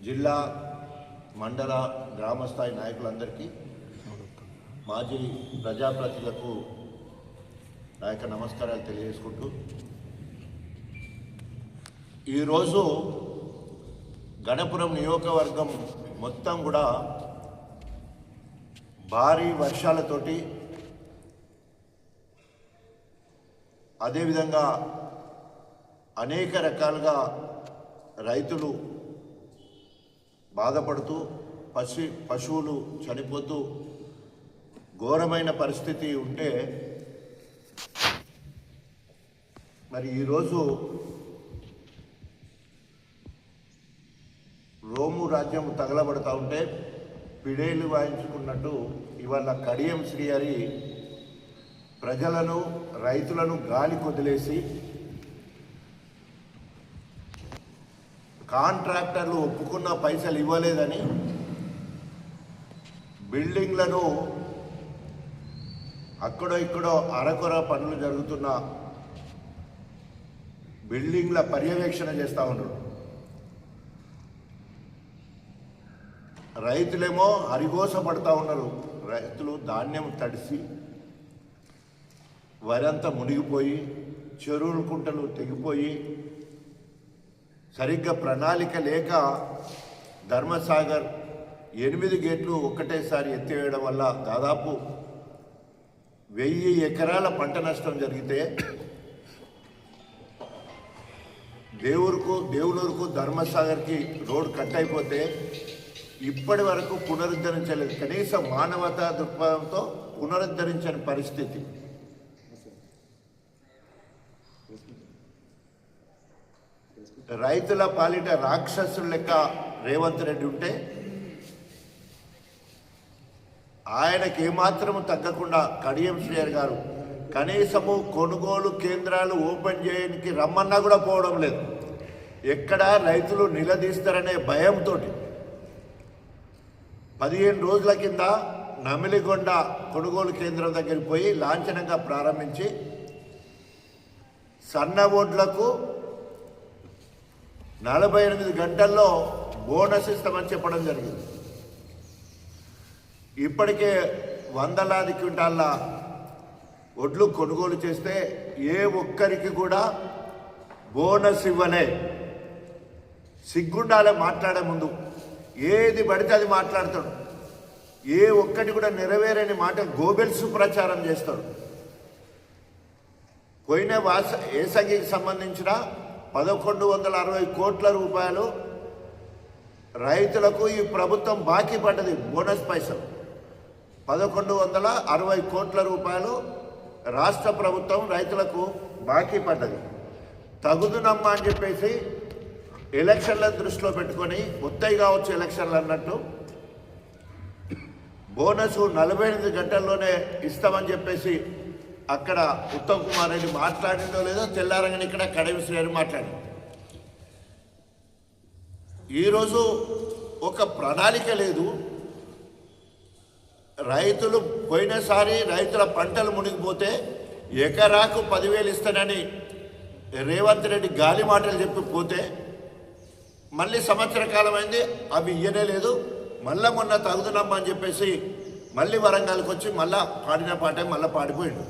జిల్లా మండల గ్రామస్థాయి నాయకులందరికీ మాజీ ప్రజాప్రతినిధులకు నా యొక్క నమస్కారాలు తెలియజేసుకుంటూ ఈరోజు గణపురం నియోజకవర్గం మొత్తం కూడా భారీ వర్షాలతోటి అదేవిధంగా అనేక రకాలుగా రైతులు బాధపడుతూ పశువులు చనిపోతూ ఘోరమైన పరిస్థితి ఉంటే మరి ఈరోజు రోము రాజ్యం తగలబడతా ఉంటే పిడేలు వాయించుకున్నట్టు ఇవాళ కడియం శ్రీహరి ప్రజలను రైతులను గాలి కొదిలేసి కాంట్రాక్టర్లు ఒప్పుకున్న పైసలు ఇవ్వలేదని బిల్డింగ్లను అక్కడో ఇక్కడో అరకొర పనులు జరుగుతున్న బిల్డింగ్ల పర్యవేక్షణ చేస్తూ ఉన్నారు. రైతులేమో హరిగోసపడతా ఉన్నారు. రైతులు ధాన్యం తడిసి వరంతా మునిగిపోయి చెరువుల కుంటలు తెగిపోయి సరిగ్గా ప్రణాళిక లేక ధర్మసాగర్ 8 గేట్లు ఒక్కటేసారి ఎత్తివేయడం వల్ల దాదాపు 1000 ఎకరాల పంట నష్టం జరిగితే దేవులూరుకు ధర్మసాగర్కి రోడ్ కట్ అయిపోతే ఇప్పటి వరకు పునరుద్ధరించలేదు. కనీసం మానవతా దృక్పథంతో పునరుద్ధరించని పరిస్థితి. రైతుల పాలిట రాక్షసుల లెక్క రేవంత్ రెడ్డి ఉంటే ఆయనకి ఏమాత్రము తగ్గకుండా కడియం శ్రీహరి గారు కనీసము కొనుగోలు కేంద్రాలు ఓపెన్ చేయడానికి రమ్మన్నా కూడా పోవడం లేదు. ఎక్కడ రైతులు నిలదీస్తారనే భయంతో 15 రోజుల కింద నమిలిగొండ కొనుగోలు కేంద్రం దగ్గరికి పోయి లాంఛనంగా ప్రారంభించి సన్న ఓడ్లకు 48 గంటల్లో బోనస్ ఇస్తామని చెప్పడం జరిగింది. ఇప్పటికే వందలాది క్వింటాళ్ళ ఒడ్లు కొనుగోలు చేస్తే ఏ ఒక్కరికి కూడా బోనస్ ఇవ్వలే. సిగ్గుండాలే మాట్లాడే ముందు. ఏది పడితే అది మాట్లాడతాడు. ఏ ఒక్కటి కూడా నెరవేరని మాట గోబెల్స్ ప్రచారం చేస్తాడు. పోయిన ఏసంగికి సంబంధించిన 1160 కోట్ల రూపాయలు రైతులకు ఈ ప్రభుత్వం బాకీ పడ్డది. బోనస్ పైసలు 1160 కోట్ల రూపాయలు రాష్ట్ర ప్రభుత్వం రైతులకు బాకీ పడ్డది. తగుదునమ్మా అని చెప్పేసి ఎలక్షన్ల దృష్టిలో పెట్టుకొని ఉత్తయి కావచ్చు ఎలక్షన్లు అన్నట్టు బోనస్ 48 గంటల్లోనే ఇస్తామని చెప్పేసి అక్కడ ఉత్తమ్ కుమార్ రెడ్డి మాట్లాడిందో లేదో తెల్లారంగానే ఇక్కడ కడియం శ్రీహరి మాట్లాడారు. ఈరోజు ఒక ప్రణాళిక లేదు. రైతులు పోయినసారి రైతుల పంటలు మునిగిపోతే ఎకరాకు 10,000 ఇస్తానని రేవంత్ రెడ్డి గాలి మాటలు చెప్పి పోతే మళ్ళీ సంవత్సర కాలం అయింది, అవి ఇయ్యనే లేదు. మళ్ళీ మొన్న తగుదునమ్మా అని చెప్పేసి మళ్ళీ వరంగల్కి వచ్చి మళ్ళీ పాడిన పాటే మళ్ళీ పాడిపోయిండు.